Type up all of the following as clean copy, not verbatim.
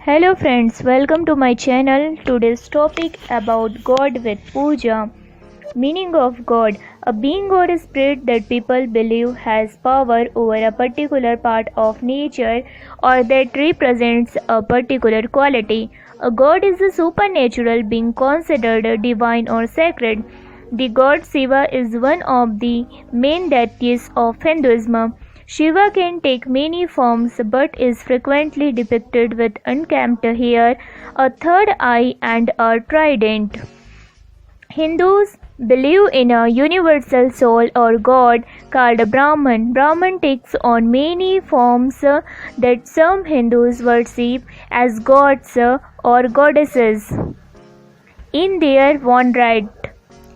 Hello friends, welcome to my channel. Today's topic about God with puja. Meaning of God. A being or a spirit that people believe has power over a particular part of nature or that represents a particular quality. A god is a supernatural being considered divine or sacred. The god Shiva is one of the main deities of Hinduism. Shiva can take many forms but is frequently depicted with unkempt hair, a third eye, and a trident. Hindus believe in a universal soul or god called Brahman. Brahman takes on many forms that some Hindus worship as gods or goddesses in their own right.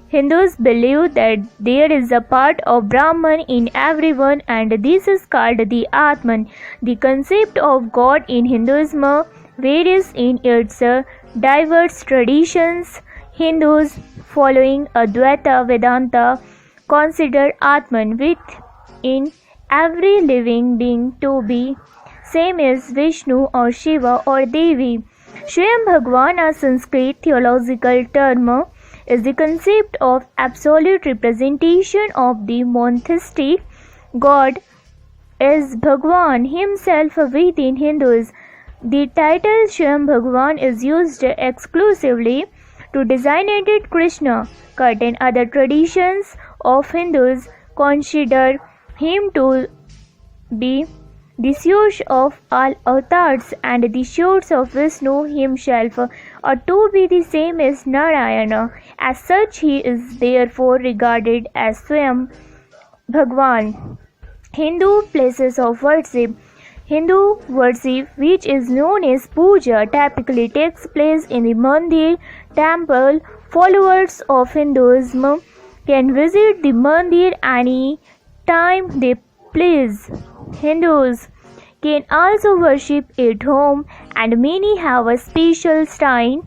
Hindus believe that there is a part of Brahman in everyone and this is called the Atman. The concept of God in Hinduism varies in its diverse traditions. Hindus following Advaita Vedanta consider Atman within every living being to be same as Vishnu or Shiva or Devi. Swayam Bhagwan, a Sanskrit theological term, is the concept of absolute representation of the monotheistic God as Bhagwan himself within Hindus. The title Swayam Bhagwan is used exclusively to designate Krishna. Certain other traditions of Hindus consider him to be the source of all avatars and the source of Vishnu himself are to be the same as Narayana. As such, he is therefore regarded as Swayam Bhagwan. Hindu places of worship. Hindu worship, which is known as puja, typically takes place in the mandir, temple. Followers of Hinduism can visit the mandir any time they please. Hindus can also worship at home and many have a special shrine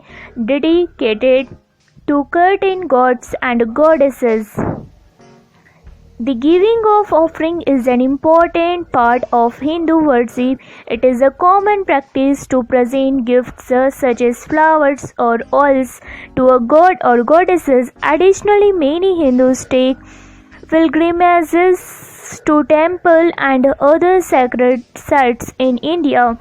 dedicated to certain gods and goddesses. The giving of offering is an important part of Hindu worship. It is a common practice to present gifts such as flowers or oils to a god or goddesses. Additionally, many Hindus take pilgrimages to temple and other sacred sites in India.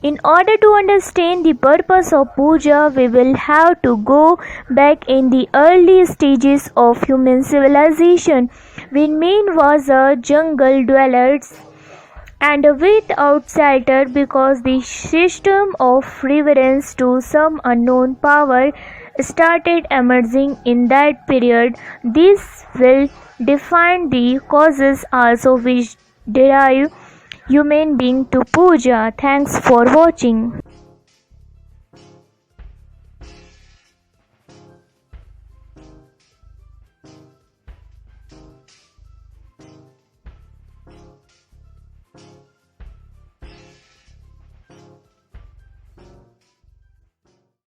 In order to understand the purpose of puja, we will have to go back in the early stages of human civilization, when man was a jungle dweller and without shelter, because the system of reverence to some unknown power started emerging in that period. This will define the causes also which drive human being to puja. Thanks for watching.